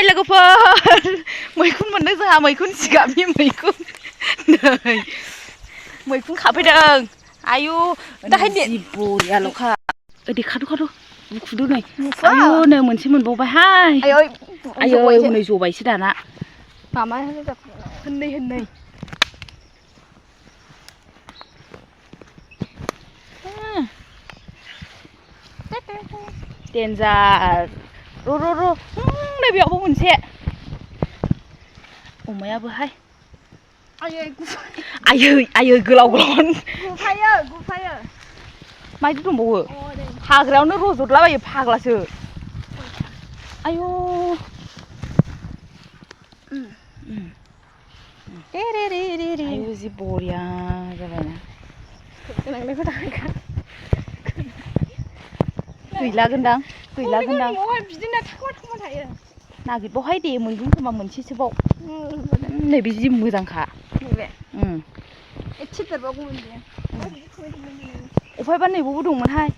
लोगोफोर मैखुन मोनदों जोंहा मैखुन जिगाबनि मैखुन नै मैखुन खाफैदों आयु दाहाय जि बरियाल'खा देखाद' बुखुदो नै आयु नै मोनसे मोनबावबायहाय आयौ हनै जबायसो दाना मामा होननै देन्जार र' नै बेयावबो मोनसे अमायाबोहाय आयै गोलाव गुफायो मायदि दंबावो हाग्रायावनो रज'दलाबायो फाग्लासो आयु आयु जि बरिया जाबायना गैला गोनदां बिदिनो थाखुमा थायो नागिरबावहाय दे मोनगोन खोमा मोनसेसोबाव नैबे जि मोजांखा नैबे एसे देरबावगौमोन बेयो अफायबा नैबावबो दंमोनहाय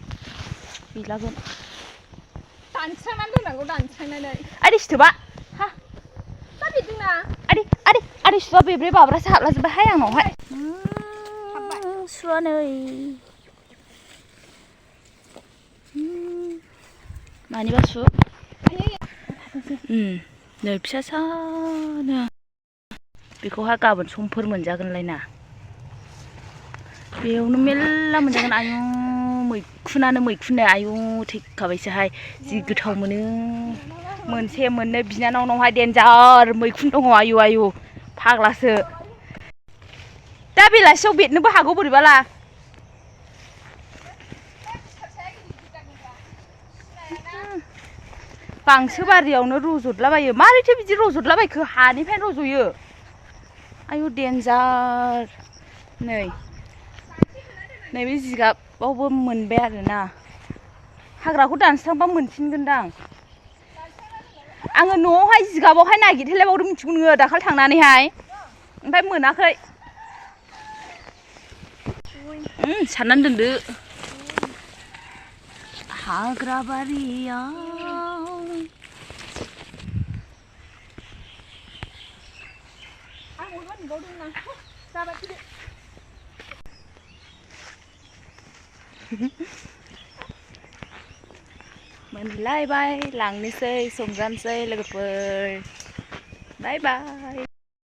गैलागोन दानस्रांनानै दोननांगौ दानस्रांनानै आदै सिथोबा हा जाबिदोंना आदै सुवा बेब्रे बाब्रासो हाबलाजोब्बायहाय आंनावहाय सुवा नै मानिबा सु नै फिसासानो बेखौहाय गाबोन समफोर मोनजागोनलायना बेयावनो मेल्ला मोनजागोन आयु मैखुननो आयु थैखाबायसोहाय जि गोथाव मोनो मोनसे मोननै बिनानावनावहाय देन्जार मैखुन दङ आयु फाग्लासो दा बेलासियाव बेदनोबो हागौ बोरैबाला गांसो बारियावनो रज'दलाबायो मारैथो बिदि रज'दलाबायखो हानिफ्रायनो रज'यो आयु देन्जार नैबे जिगाबावबो मोनबाय आरोना हाग्राखौ दानस्रांबा मोनफिनगोनदां आङो न'आवहाय जिगाबावहाय नागिरहैलायबावदों मिथिगौ नोङो दाखालि थांनानैहाय ओमफ्राय मोनाखै साननानै दोनदो हाग्रा बारियाव मोनलायबाय लांनोसै संजानोसै लोगोफोर बाय बाय